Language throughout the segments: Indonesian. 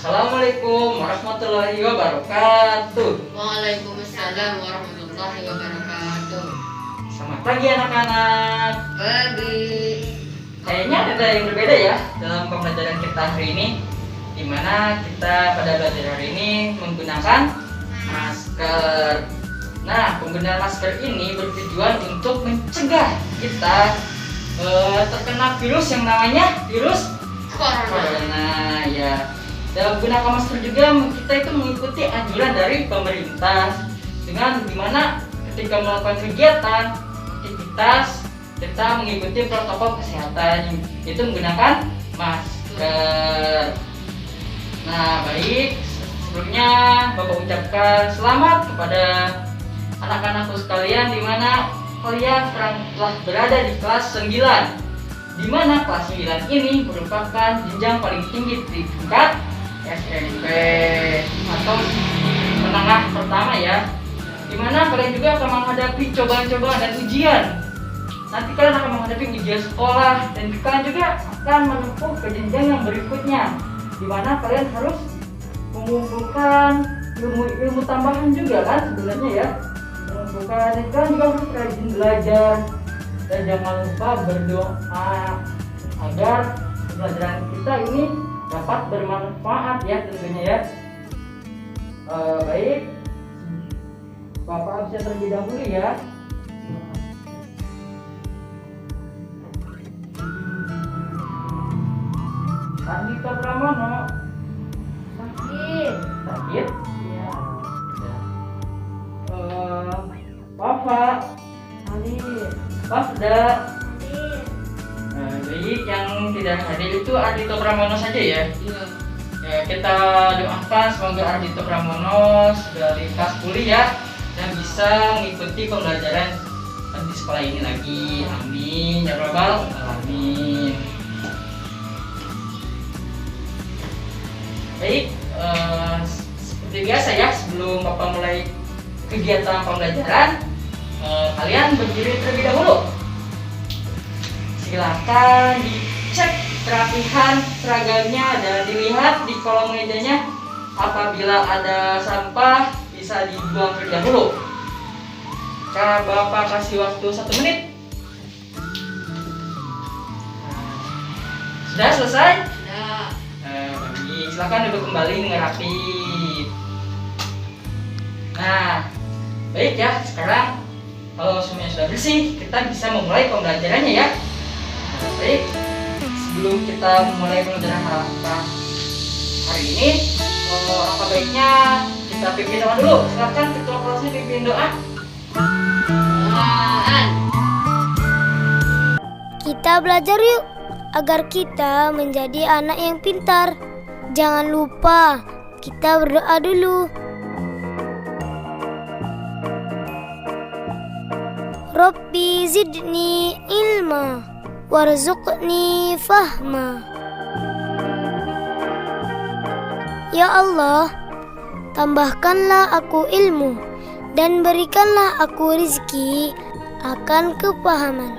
Assalamualaikum warahmatullahi wabarakatuh. Waalaikumsalam warahmatullahi wabarakatuh. Selamat pagi anak-anak. Pagi. Kayaknya ada yang berbeda ya dalam pembelajaran kita hari ini, di mana kita pada belajar hari ini menggunakan masker. Nah, penggunaan masker ini bertujuan untuk mencegah kita terkena virus yang namanya virus corona ya. Dalam menggunakan masker juga kita itu mengikuti anjuran dari pemerintah, dengan dimana ketika melakukan kegiatan aktivitas kita mengikuti protokol kesehatan, yaitu menggunakan masker. Nah, baik, sebelumnya Bapak ucapkan selamat kepada anak-anakku sekalian, di mana kalian sekarang telah berada di kelas 9, di mana kelas 9 ini merupakan jenjang paling tinggi di tingkat SMP atau menengah pertama ya, dimana kalian juga akan menghadapi cobaan-cobaan dan ujian. Nanti kalian akan menghadapi ujian sekolah, dan kalian juga akan menempuh ke jenjang yang berikutnya, dimana kalian harus mengumpulkan ilmu tambahan juga kan sebenarnya ya, mengumpulkan, dan kalian juga harus rajin belajar, dan jangan lupa berdoa agar pembelajaran kita ini dapat bermanfaat ya tentunya ya. Baik, Bapak bisa terlebih dahulu ya. Andika Pramono. Sakit? Iya. Papa. Pas sudah. Baik, yang tidak hadir itu Ardito Pramono saja ya. Iya. Ya, kita doakan semoga Ardito Pramono dari kelas 10 ya, dan bisa mengikuti pembelajaran di sekolah ini lagi. Amin ya rabbal alamin. Baik, seperti biasa ya, sebelum Bapak mulai kegiatan pembelajaran, kalian berdiri terlebih dahulu. Silakan dicek kerapihan seragamnya dan dilihat di kolong mejanya. Apabila ada sampah bisa dibuang terlebih dahulu. Bapak kasih waktu 1 menit. Sudah selesai? Sudah. Silakan duduk kembali dengan rapi. Nah, baik ya, sekarang kalau semuanya sudah bersih, kita bisa memulai pembelajarannya ya. Baik, sebelum kita mulai pembelajaran hari ini, apa baiknya kita pimpin doa dulu. Silakan ketua kelasnya pimpin doa. Kita belajar yuk, agar kita menjadi anak yang pintar. Jangan lupa, kita berdoa dulu. Rabbi zidni ilma warzuqni fahma. Ya Allah, tambahkanlah aku ilmu dan berikanlah aku rizki akan kepahaman.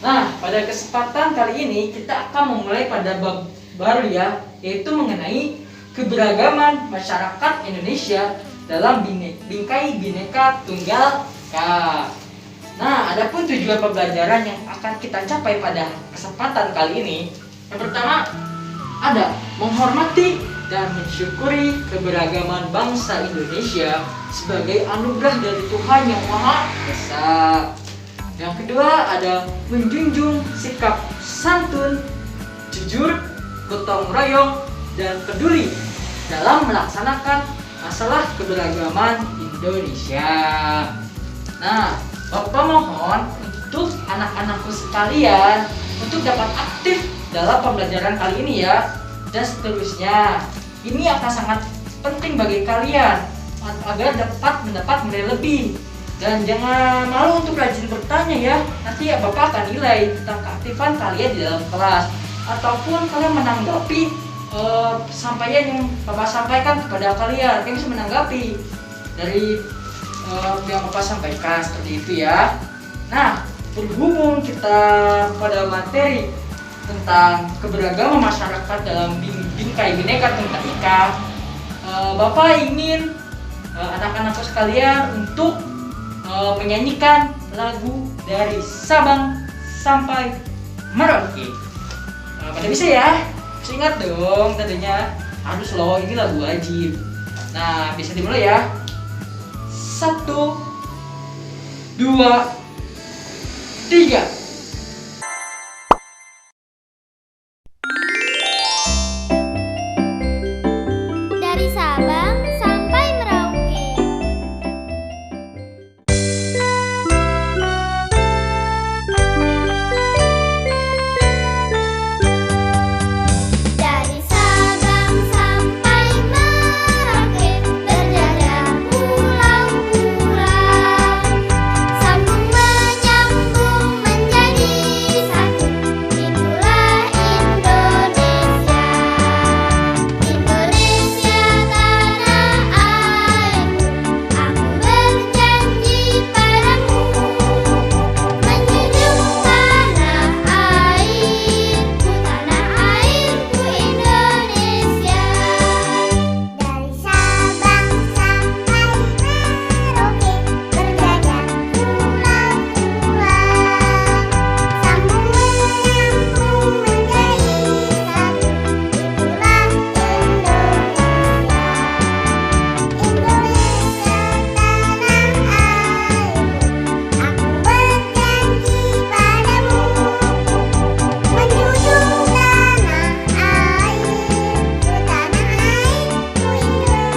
Nah, pada kesempatan kali ini kita akan memulai pada bab baru ya, yaitu mengenai keberagaman masyarakat Indonesia dalam bingkai Bhinneka Tunggal Ika. Nah, adapun tujuan pembelajaran yang akan kita capai pada kesempatan kali ini, yang pertama ada menghormati dan mensyukuri keberagaman bangsa Indonesia sebagai anugerah dari Tuhan Yang Maha Esa. Yang kedua ada menjunjung sikap santun, jujur, gotong royong, dan peduli dalam melaksanakan masalah keberagaman Indonesia. Nah, Bapak mohon untuk anak-anakku sekalian untuk dapat aktif dalam pembelajaran kali ini ya, dan seterusnya. Ini akan sangat penting bagi kalian agar dapat mendapat nilai lebih. Dan jangan malu untuk rajin bertanya ya. Nanti ya Bapak akan nilai tentang keaktifan kalian di dalam kelas, ataupun kalian menanggapi sampaian yang Bapak sampaikan kepada kalian. Kalian bisa menanggapi dari yang Bapak sampaikan seperti itu ya. Nah, berhubung kita pada materi tentang keberagaman masyarakat dalam bingkai Bhinneka Tunggal Ika, Bapak ingin anak-anakku sekalian untuk menyanyikan lagu dari Sabang sampai Merauke. Pada bisa ya? Ingat dong tentunya, harus loh, ini lagu wajib. Nah, bisa dimulai ya. 1, 2, 3. Dari Sabang sampai Merauke. Dari Sabang sampai Merauke, berjajah pulau-pulau, sambung menyambung menjadi satu. Itulah Indonesia, Indonesia tanah airku. Aku berjanji padamu, menjunjung tanah airku, tanah airku Indonesia. Dari Sabang sampai Merauke, berjajah pulau-pulau, sambung menyambung menjadi satu. Itulah Indonesia, Indonesia tanah airku. Aku berjanji padamu, menjunjung tanah airku, tanah airku Indonesia.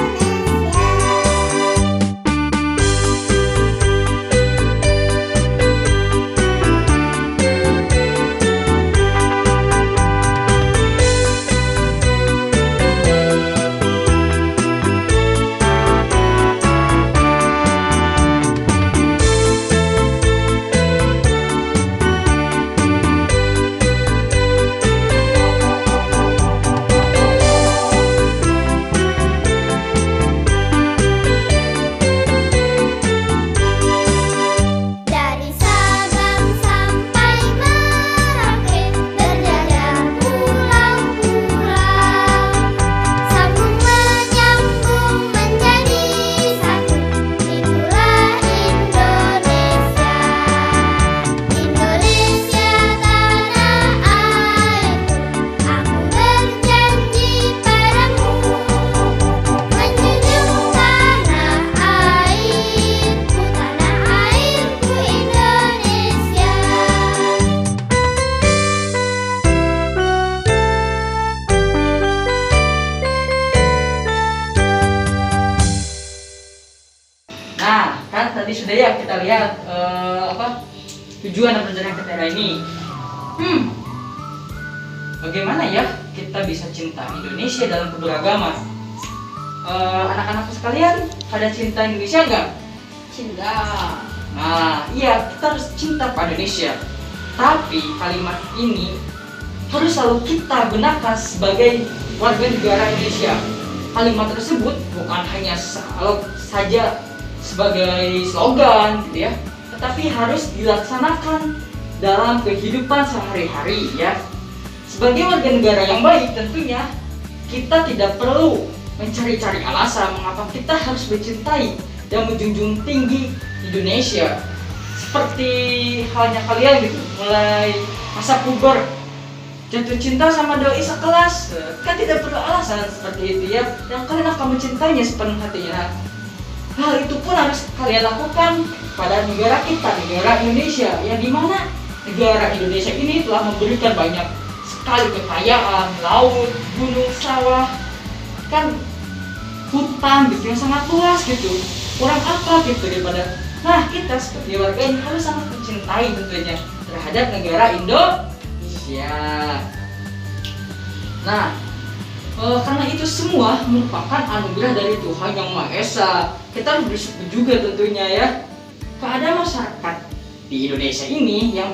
Dari Sabang sampai Merauke, berjajah pulau-pulau, sambung menyambung menjadi satu. Itulah Indonesia, Indonesia tanah airku. Aku berjanji padamu, menjunjung tanah airku, tanah airku Indonesia. Nah, kan tadi sudah ya kita lihat tujuan dan perjalanan ke daerah ini. Bagaimana ya kita bisa cinta Indonesia dalam keberagaman? Anak-anakku sekalian, pada cinta Indonesia enggak? Cinta. Nah, iya, kita harus cinta pada Indonesia. Tapi kalimat ini harus selalu kita gunakan sebagai warga negara Indonesia. Kalimat tersebut bukan hanya saja sebagai slogan gitu ya, tetapi harus dilaksanakan dalam kehidupan sehari-hari ya. Sebagai warga negara yang baik tentunya kita tidak perlu mencari-cari alasan mengapa kita harus mencintai dan menjunjung tinggi Indonesia. Seperti halnya kalian gitu, mulai masa puber jatuh cinta sama doi sekelas, kan tidak perlu alasan seperti itu ya, dan kalian akan mencintainya sepenuh hatinya. Hal itu pun harus kalian lakukan pada negara kita, negara Indonesia, yang dimana negara Indonesia ini telah memberikan banyak sekali kekayaan, laut, gunung, sawah, kan hutan gitu yang sangat luas gitu. Kurang apa gitu daripada, nah kita sebagai warga ini harus sangat mencintai tentunya terhadap negara Indonesia. Nah, karena itu semua merupakan anugerah dari Tuhan Yang Maha Esa. Kita harus bersyukur juga tentunya ya kepada masyarakat di Indonesia ini yang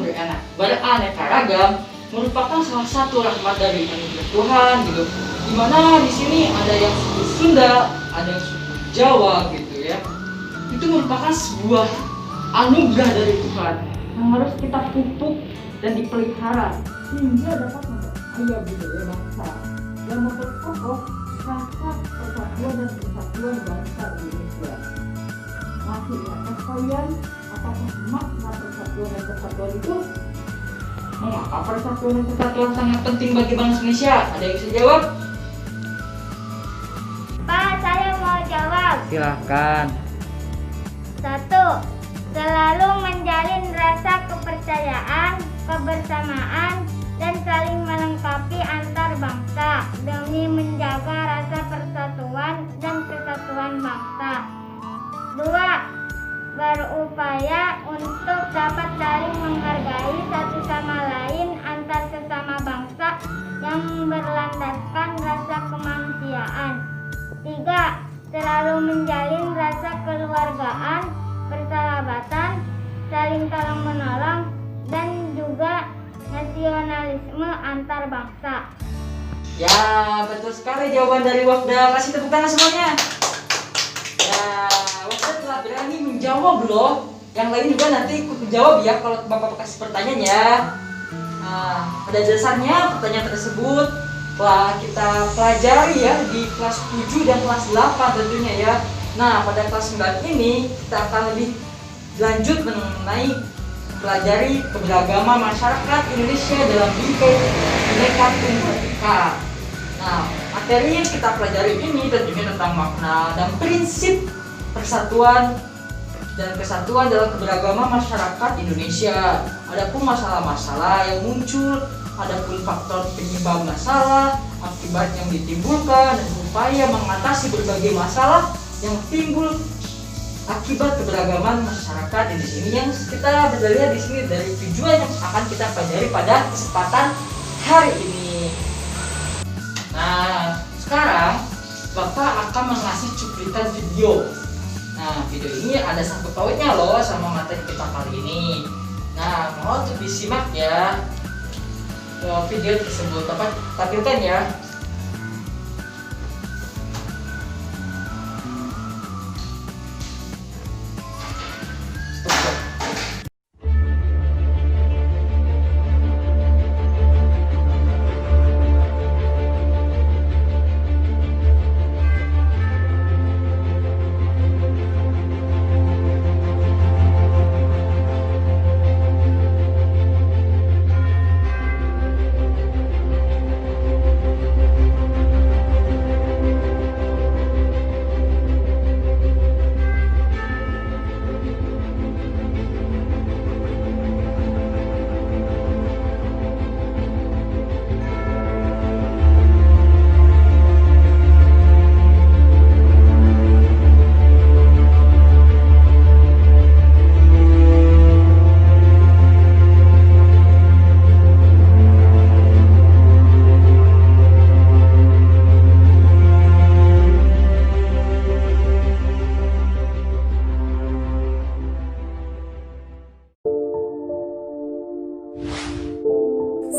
beraneka ragam, merupakan salah satu rahmat dari anugerah Tuhan gitu. Dimana di sini ada yang suku Sunda, ada yang suku Jawa gitu ya. itu merupakan sebuah anugerah dari Tuhan yang harus kita pupuk dan dipelihara sehingga dapat memperkaya budaya bangsa dan memperkokoh rasa persatuan dan kesatuan bangsa Indonesia. Masih ingatkah kalian apakah makna persatuan dan kesatuan itu? Mengapa persatuan dan kesatuan sangat penting bagi bangsa Indonesia? Ada yang bisa jawab? Pak, saya mau jawab. Silahkan. 1. Selalu menjalin rasa kepercayaan, kebersamaan, dan saling melengkapi antar bangsa demi menjaga rasa persatuan dan kesatuan bangsa. 2. Berupaya untuk dapat saling menghargai satu sama lain antar sesama bangsa yang berlandaskan rasa kemanusiaan. 3. Selalu menjalin rasa kekeluargaan, persahabatan, saling tolong menolong, dan juga nasionalisme antar bangsa. Ya, betul sekali jawaban dari Wafda. Kasih tepuk tangan semuanya. Ya, Wafda telah berani menjawab loh. Yang lain juga nanti ikut menjawab ya kalau Bapak kasih pertanyaan ya. Nah, pada dasarnya pertanyaan tersebut telah kita pelajari ya di kelas 7 dan kelas 8 tentunya ya. Nah, pada kelas 9 ini kita akan lebih lanjut mengenai pelajari keberagaman masyarakat Indonesia dalam bingkai Bhinneka Tunggal Ika. Nah, materi yang kita pelajari ini tentunya tentang makna dan prinsip persatuan dan kesatuan dalam keberagaman masyarakat Indonesia. Adapun masalah-masalah yang muncul, adapun faktor penyebab masalah, akibat yang ditimbulkan, dan upaya mengatasi berbagai masalah yang timbul akibat keberagaman masyarakat di sini yang kita belajar di sini dari tujuan yang akan kita pelajari pada kesempatan hari ini. Nah, sekarang Bapak akan mengasih cuplikan video. Nah, video ini ada sangkut pautnya loh sama materi kita kali ini. Nah, mohon untuk disimak ya video tersebut. Bapak tampilkan ya.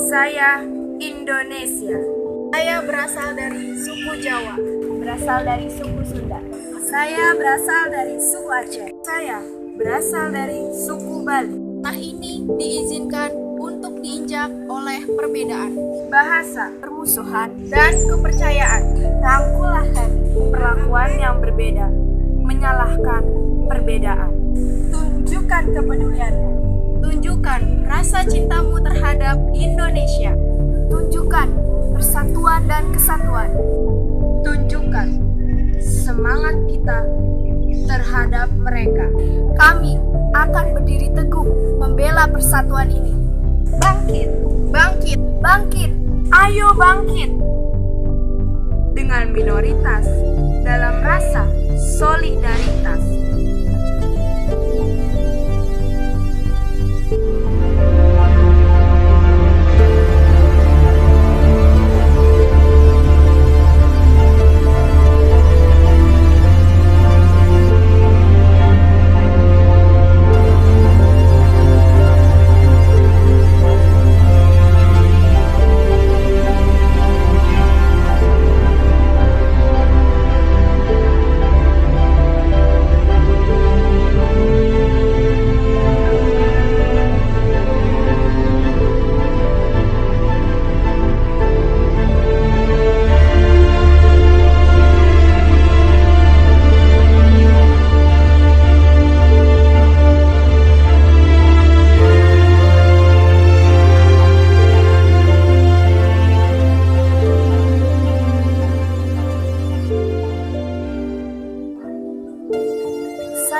Saya Indonesia. Saya berasal dari suku Jawa. Berasal dari suku Sunda. Saya berasal dari suku Aceh. Saya berasal dari suku Bali. Tanah ini diizinkan untuk diinjak oleh perbedaan bahasa, permusuhan, dan kepercayaan. Rangkulah perlakuan yang berbeda, menyalahkan perbedaan. Tunjukkan kepedulianmu. Tunjukkan rasa cintamu terhadap Indonesia. Tunjukkan persatuan dan kesatuan. Tunjukkan semangat kita terhadap mereka. Kami akan berdiri teguh membela persatuan ini. Bangkit, bangkit, bangkit. Ayo bangkit. Dengan minoritas dalam rasa solidaritas.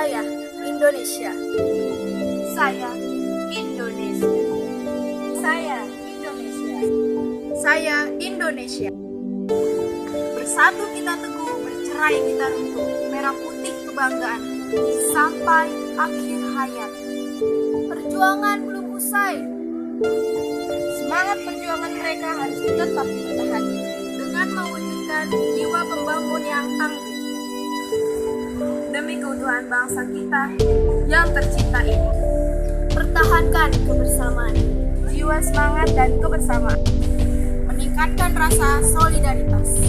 Saya Indonesia. Saya Indonesia. Saya Indonesia. Saya Indonesia. Bersatu kita teguh, bercerai kita runtuh. Merah putih kebanggaan sampai akhir hayat. Perjuangan belum usai. Semangat perjuangan mereka harus tetap ditahan dengan mewujudkan jiwa pembangun yang tangguh. Demi keutuhan bangsa kita yang tercinta ini, pertahankan kebersamaan, jiwa semangat dan kebersamaan, meningkatkan rasa solidaritas,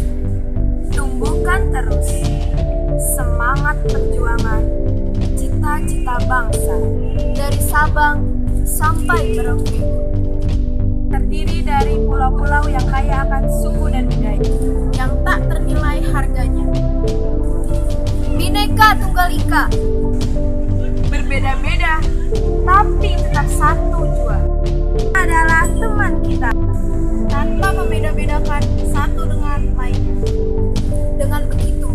tumbuhkan terus semangat perjuangan, cita-cita bangsa dari Sabang sampai Merauke. Terdiri dari pulau-pulau yang kaya akan suku dan budaya yang tak ternilai harganya. Bhinneka Tunggal Ika, berbeda-beda tapi tetap satu jua, adalah teman kita tanpa membeda-bedakan satu dengan lainnya. Dengan begitu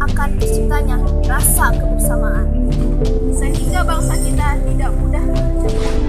akan terciptanya rasa kebersamaan sehingga bangsa kita tidak mudah terpecah.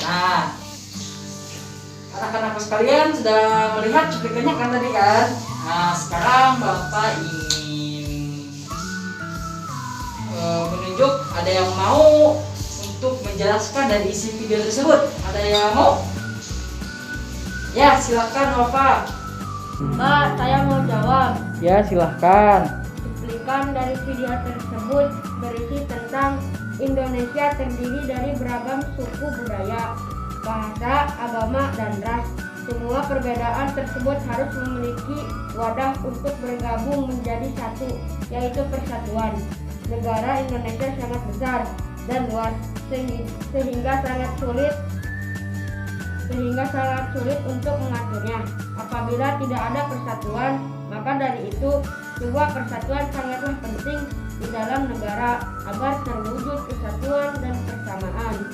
Nah, anak-anakku sekalian sudah melihat cuplikannya kan tadi kan? Nah, sekarang Bapak ingin menunjuk, ada yang mau untuk menjelaskan dari isi video tersebut? Ada yang mau? Ya, silakan Bapak. Pak, saya mau jawab. Ya, silahkan. Cuplikan dari video tersebut berisi tentang Indonesia terdiri dari beragam suku budaya, bahasa, agama, dan ras. Semua perbedaan tersebut harus memiliki wadah untuk bergabung menjadi satu, yaitu persatuan. Negara Indonesia sangat besar dan luas sehingga sangat sulit untuk mengaturnya. Apabila tidak ada persatuan, maka dari itu sebuah persatuan sangatlah penting di dalam negara agar terwujud kesatuan dan persamaan.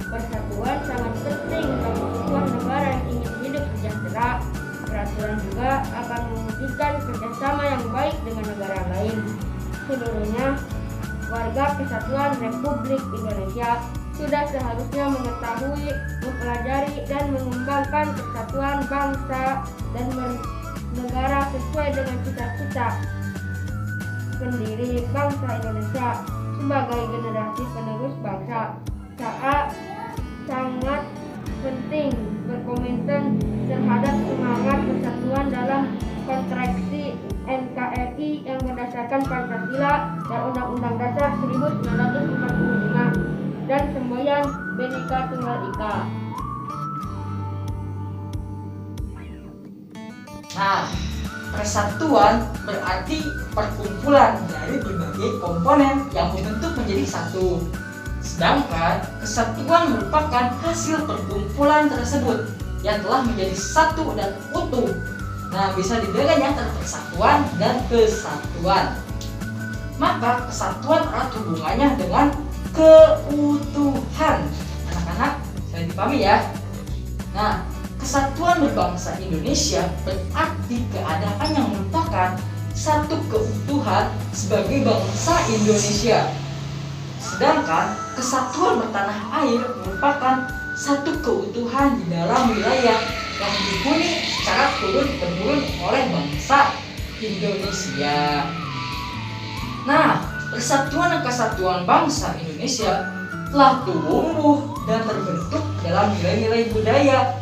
Persatuan sangat penting bagi sebuah negara yang ingin hidup sejahtera. Peraturan juga akan mewujudkan kerjasama yang baik dengan negara lain. Seluruhnya, warga Kesatuan Republik Indonesia sudah seharusnya mengetahui, mempelajari, dan mengembangkan persatuan bangsa dan negara sesuai dengan cita-cita pendiri bangsa Indonesia sebagai generasi penerus bangsa. Sangat penting berkomitmen terhadap semangat persatuan dalam konstruksi NKRI yang berdasarkan Pancasila dan Undang-Undang Dasar 1945 dan semboyan Bhinneka Tunggal Ika. Nah, persatuan berarti perkumpulan dari berbagai komponen yang membentuk menjadi satu. Sedangkan kesatuan merupakan hasil perkumpulan tersebut yang telah menjadi satu dan utuh. Nah, bisa dibedakan antara persatuan dan kesatuan. Maka kesatuan erat hubungannya dengan keutuhan. Anak-anak, saya dipahami ya. Nah, kesatuan berbangsa Indonesia berarti keadaan yang merupakan satu keutuhan sebagai bangsa Indonesia. Sedangkan kesatuan bertanah air merupakan satu keutuhan di dalam wilayah yang dihuni secara turun-temurun oleh bangsa Indonesia. Nah, persatuan dan kesatuan bangsa Indonesia telah tumbuh dan terbentuk dalam nilai-nilai budaya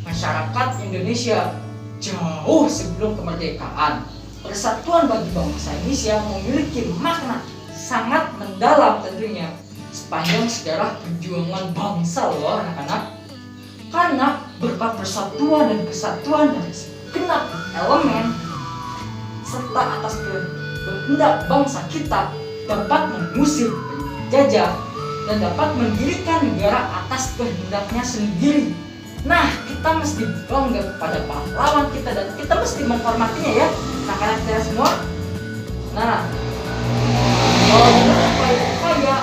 masyarakat Indonesia jauh sebelum kemerdekaan. Persatuan bagi bangsa Indonesia memiliki makna sangat mendalam tentunya. sepanjang sejarah perjuangan bangsa loh anak-anak. Karena berkat persatuan dan kesatuan dari segenap elemen serta atas kehendak bangsa kita dapat mengusir penjajah dan dapat mendirikan negara atas kehendaknya sendiri. Nah, kita mesti bangga kepada pahlawan kita dan kita mesti menghormatinya ya, anak-anak kita semua. Nah, upaya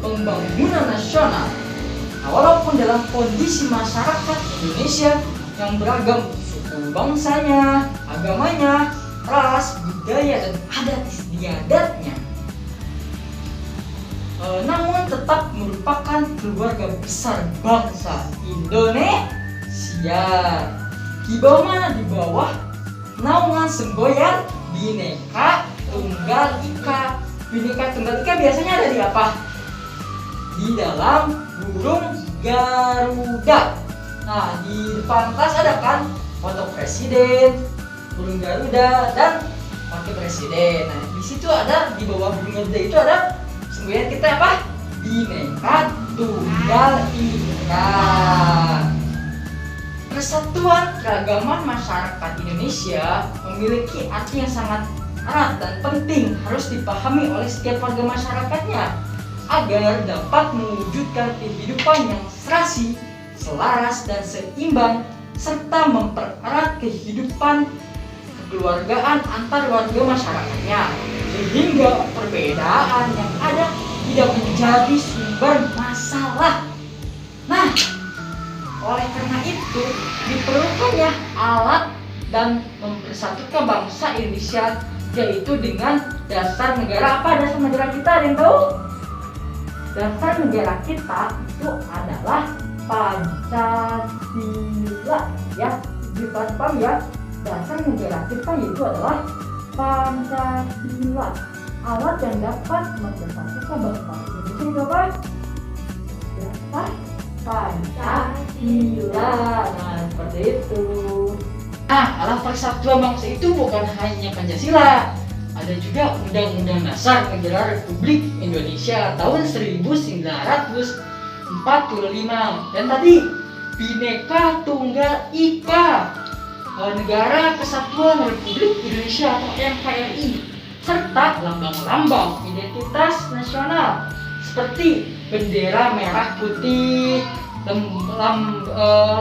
pembangunan nasional, walaupun dalam kondisi masyarakat Indonesia yang beragam suku bangsanya, agamanya, ras, budaya, dan adat istiadatnya, namun tetap merupakan keluarga besar bangsa Indonesia. Di bawah mana? Di bawah naungan semboyan Bhinneka Tunggal Ika. Bhinneka Tunggal Ika biasanya ada di apa? Di dalam burung Garuda. Nah, di depan kelas ada kan foto presiden, burung Garuda, dan wakil presiden. Nah, di situ ada, di bawah burung Garuda itu ada semboyan kita apa? Bhinneka Tunggal Ika. Persatuan keragaman masyarakat Indonesia memiliki arti yang sangat erat dan penting, harus dipahami oleh setiap warga masyarakatnya agar dapat mewujudkan kehidupan yang serasi, selaras, dan seimbang, serta mempererat kehidupan kekeluargaan antar warga masyarakatnya, sehingga perbedaan yang ada tidak menjadi sumber masalah. Nah, oleh karena itu diperlukannya alat dan mempersatukan bangsa Indonesia, yaitu dengan dasar negara. Apa dasar negara kita? Ada yang tahu? Dasar negara kita itu adalah Pancasila, ya. Dipahami ya. Dasar negara kita itu adalah Pancasila. Alat yang dapat mempersatukan bangsa Indonesia itu apa? Dasar Pancasila. Nah, seperti itu. Nah, alat persatuan bangsa itu bukan hanya Pancasila. Ada juga Undang-Undang Dasar Negara Republik Indonesia tahun 1945. Dan tadi Bhinneka Tunggal Ika, Negara Kesatuan Republik Indonesia atau NKRI, serta lambang-lambang identitas nasional seperti bendera merah putih,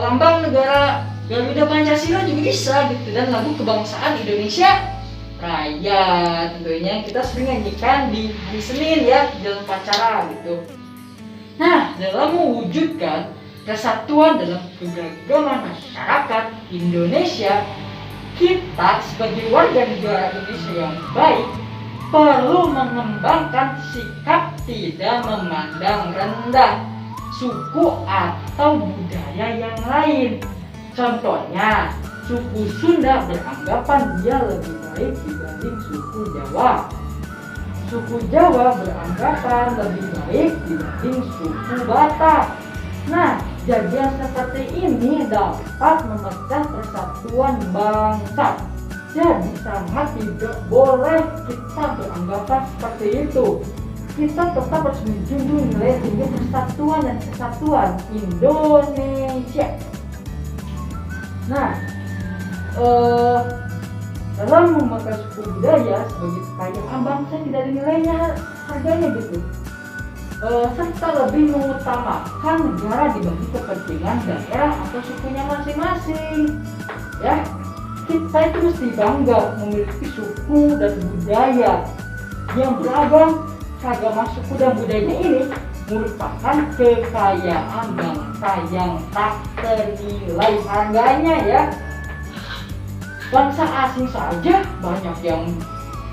lambang negara Garuda Pancasila juga bisa gitu, dan lagu kebangsaan Indonesia Raya tentunya kita sering nyanyikan di hari Senin ya, dalam upacara gitu. Nah, dalam mewujudkan kesatuan dalam keberagaman masyarakat Indonesia, kita sebagai warga negara Indonesia yang baik perlu mengembangkan sikap tidak memandang rendah suku atau budaya yang lain. Contohnya, suku Sunda beranggapan dia lebih baik dibanding suku Jawa. Suku Jawa beranggapan lebih baik dibanding suku Batak. Nah, kejadian seperti ini dapat memecah persatuan bangsa. Jadi sangat tidak boleh kita beranggapan seperti itu. Kita tetap harus menjunjung nilai tinggi persatuan dan kesatuan Indonesia. Nah, dalam memakai suku budaya sebagai kekayaan bangsa tidak dinilainya harganya gitu, serta lebih mengutamakan negara dibanding kepentingan daerah atau sukunya masing-masing. Ya, kita itu mesti bangga memiliki suku dan budaya yang beragam. Keragaman suku dan budayanya ini merupakan kekayaan bangsa yang tak ternilai harganya ya. Bangsa asing saja banyak yang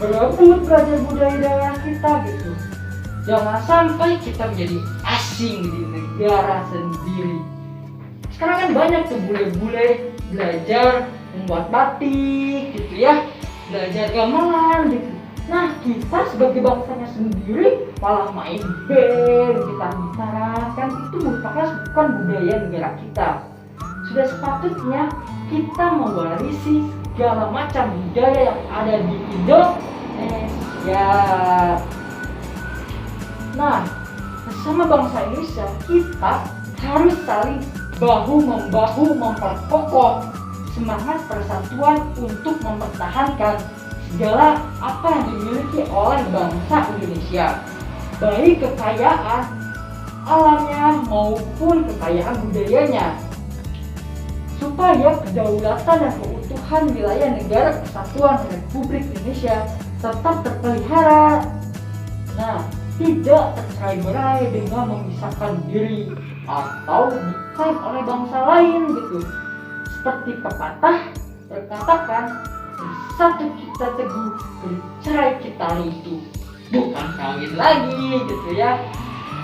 berebut belajar budaya daerah kita gitu. Jangan sampai kita menjadi asing di negara sendiri. Sekarang kan banyak tuh bule-bule belajar membuat batik gitu ya, belajar gamelan gitu. Nah, kita sebagai bangsanya sendiri malah main band, gitar-gitaran, kan itu merupakan bukan budaya negara kita. Sudah sepatutnya kita mewarisi segala macam budaya yang ada di Indonesia. Nah, bersama bangsa Indonesia, kita harus saling bahu-membahu memperkokoh semangat persatuan untuk mempertahankan segala apa yang dimiliki oleh bangsa Indonesia, baik kekayaan alamnya maupun kekayaan budayanya, supaya kedaulatan dan keutuhan wilayah negara kesatuan Republik Indonesia tetap terpelihara. Nah, tidak tercerai-berai dengan memisahkan diri atau diklaim oleh bangsa lain gitu. Seperti pepatah berkatakan, bersatu kita teguh, bercerai kita runtuh. Bukan kawin lagi gitu ya.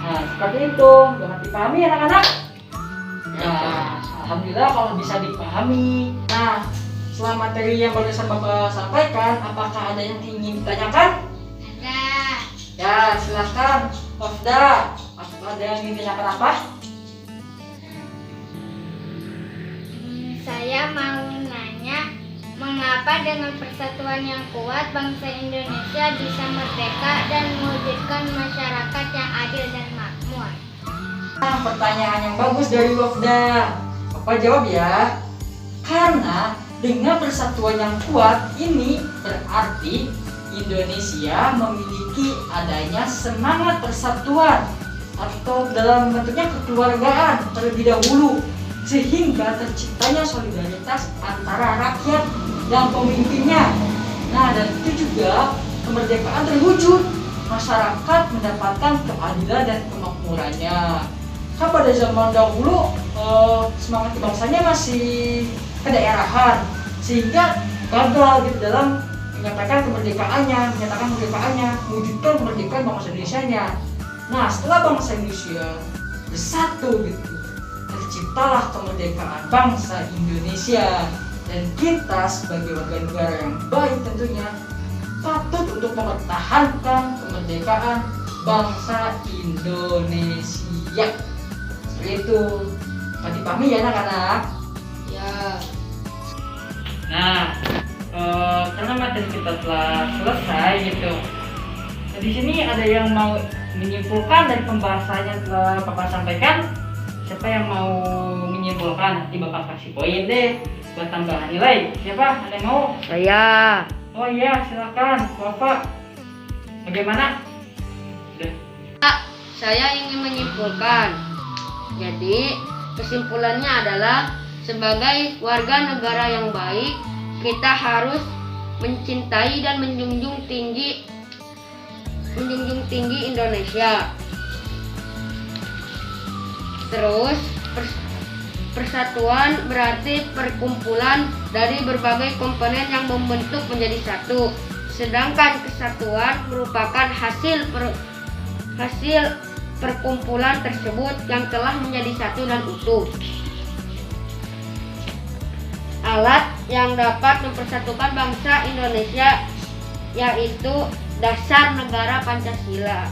Nah, seperti itu. Dapat dipahami anak-anak? Ya, alhamdulillah kalau bisa dipahami. Nah, setelah materi yang barusan Bapak sampaikan, apakah ada yang ingin ditanyakan? Ada. Ya, silahkan Wafda. Ada yang ingin ditanyakan apa? Saya mau nanya, mengapa dengan persatuan yang kuat bangsa Indonesia bisa merdeka dan mewujudkan masyarakat yang adil dan makmur? Nah, pertanyaan yang bagus dari Wafda. Bapak jawab ya. Karena dengan persatuan yang kuat ini berarti Indonesia memiliki adanya semangat persatuan atau dalam bentuknya kekeluargaan terlebih dahulu, sehingga terciptanya solidaritas antara rakyat dan pemimpinnya. Nah, dan itu juga kemerdekaan terwujud, masyarakat mendapatkan keadilan dan kemakmurannya. Kan pada zaman dahulu semangat kebangsanya masih kedaerahan, sehingga gagal gitu dalam menyatakan kemerdekaannya, mewujudkan kemerdekaan bangsa Indonesia-nya. Nah, setelah bangsa Indonesia bersatu gitu, terciptalah kemerdekaan bangsa Indonesia, dan kita sebagai warga negara yang baik tentunya patut untuk mempertahankan kemerdekaan bangsa Indonesia. Seperti itu. Dipahami ya anak-anak? Ya. Nah, karena materi kita telah selesai gitu. Nah, di sini ada yang mau menyimpulkan dari pembahasannya telah Bapak sampaikan. Siapa yang mau menyimpulkan? Nanti Bapak kasih poin deh buat tambahan nilai. Siapa? Ada yang mau? Saya. Oh iya, silakan Bapak. Bagaimana? Sudah. Saya ingin menyimpulkan. Jadi, kesimpulannya adalah sebagai warga negara yang baik, kita harus mencintai dan menjunjung tinggi Indonesia. Terus persatuan berarti perkumpulan dari berbagai komponen yang membentuk menjadi satu. Sedangkan kesatuan merupakan hasil perkumpulan tersebut yang telah menjadi satu dan utuh. Alat yang dapat mempersatukan bangsa Indonesia yaitu Dasar Negara Pancasila.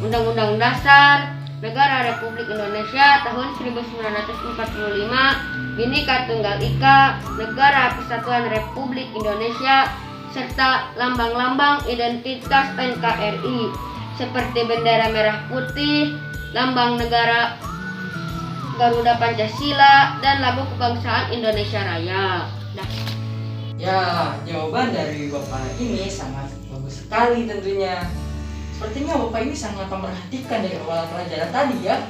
Undang-Undang Dasar Negara Republik Indonesia tahun 1945, Bhinneka Tunggal Ika, Negara Kesatuan Republik Indonesia, serta lambang-lambang identitas NKRI seperti bendera merah putih, lambang negara Garuda Pancasila, dan lagu kebangsaan Indonesia Raya. Nah. Ya, jawaban dari Bapak ini sangat bagus sekali tentunya. Sepertinya Bapak ini sangat memperhatikan dari awal pelajaran tadi ya.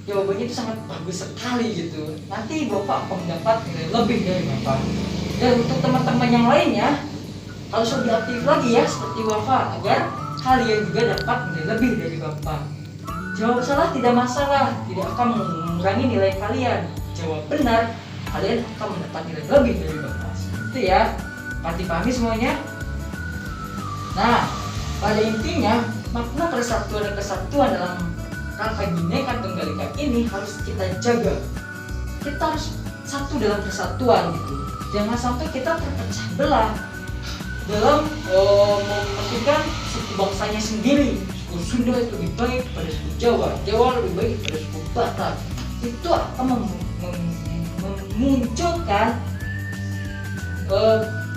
Jawabannya itu sangat bagus sekali gitu. Nanti Bapak akan mendapat nilai lebih dari Bapak. Dan untuk teman-teman yang lainnya harus lebih aktif lagi ya seperti Bapak, agar kalian juga dapat nilai lebih dari Bapak. Jawab salah tidak masalah, tidak akan mengurangi nilai kalian. Jawab benar, kalian akan mendapat nilai lebih dari Bapak. Itu ya, pasti pahami semuanya. Nah, pada intinya makna persatuan dan kesatuan dalam rangka Bhinneka Tunggal Ika ini harus kita jaga. Kita harus satu dalam persatuan gitu. Jangan sampai kita terpecah belah dalam mementingkan suku bangsanya sendiri. Suku Sunda itu lebih baik pada suku Jawa, Jawa lebih baik pada suku Batak. Itu akan memunculkan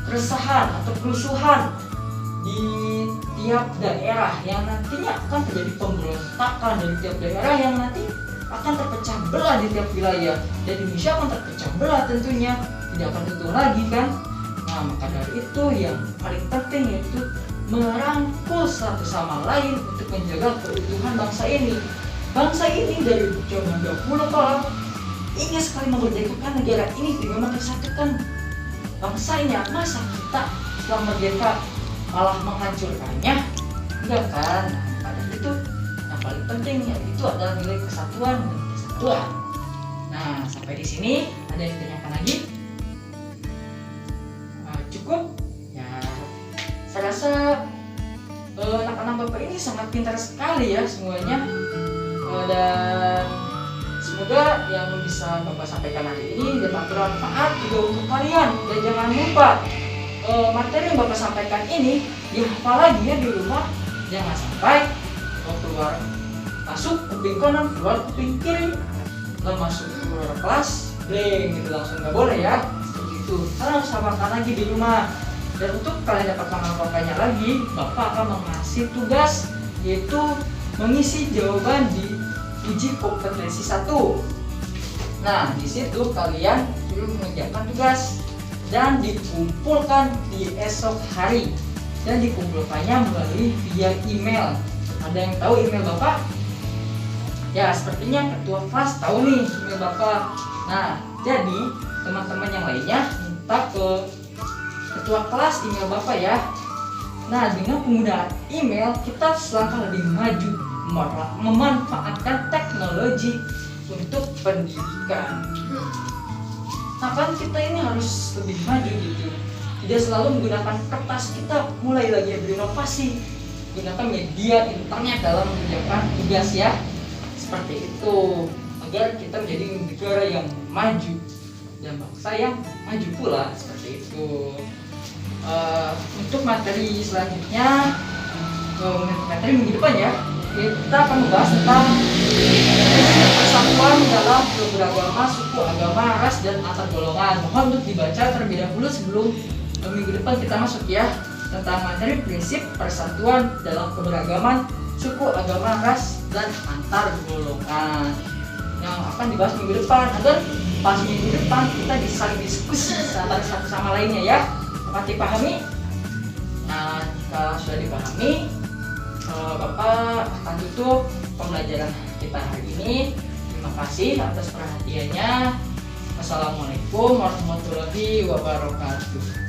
keresahan atau kerusuhan di tiap daerah yang nantinya akan terjadi pemberontakan dari tiap daerah yang nanti akan terpecah belah di tiap wilayah, dan Indonesia akan terpecah belah tentunya, tidak akan utuh lagi kan. Nah, maka dari itu yang paling penting yaitu merangkul satu sama lain untuk menjaga keutuhan bangsa ini. Bangsa ini dari zaman dahulu kala ingin sekali memerdekakan negara ini dengan mempersatukan bangsanya. Masa kita setelah merdeka malah menghancurkannya? Enggak kan? Nah, pada itu yang paling penting yaitu adalah nilai kesatuan dan kesatuan. Nah, sampai di sini ada yang ditanyakan lagi? Cukup? Ya, saya rasa anak-anak Bapak ini sangat pintar sekali ya semuanya. Dan semoga yang bisa Bapak sampaikan hari ini dapat bermanfaat juga untuk kalian. Dan jangan lupa materi yang Bapak sampaikan ini dihafal lagi ya di rumah. Jangan sampai keluar masuk kuping kanan, keluar kuping kiri, masuk keluar kelas blank gitu langsung, nggak boleh ya seperti itu. Harus hafalkan lagi di rumah. Dan untuk kalian dapat menghafalkannya lagi, Bapak akan mengasih tugas yaitu mengisi jawaban di uji kompetensi 1. Nah, di situ kalian perlu mengerjakan tugas dan dikumpulkan di esok hari, dan dikumpulkannya melalui via email. Ada yang tahu email Bapak? Ya, sepertinya ketua kelas tahu nih email Bapak. Nah, jadi teman-teman yang lainnya minta ke ketua kelas email Bapak ya. Nah, dengan penggunaan email kita selangkah lebih maju memanfaatkan teknologi untuk pendidikan. Nah, kan kita ini harus lebih maju gitu. Tidak selalu menggunakan kertas, kita mulai lagi berinovasi, gunakan media internet dalam mengerjakan tugas ya. Seperti itu, agar kita menjadi negara yang maju dan bangsa yang maju pula, seperti itu. Untuk materi selanjutnya, materi minggu depan ya, kita akan membahas tentang persatuan dalam beragama, suku, agama, ras, dan antar golongan. Mohon untuk dibaca terlebih dahulu sebelum minggu depan kita masuk ya, tentang materi prinsip persatuan dalam keberagaman, suku, agama, ras, dan antar golongan yang akan dibahas minggu depan, agar pas minggu depan kita bisa saling diskusi antara satu sama lainnya ya. Dapat dipahami? Nah, jika sudah dipahami, Bapak akan tutup pembelajaran kita hari ini. Terima kasih atas perhatiannya. Wassalamualaikum warahmatullahi wabarakatuh.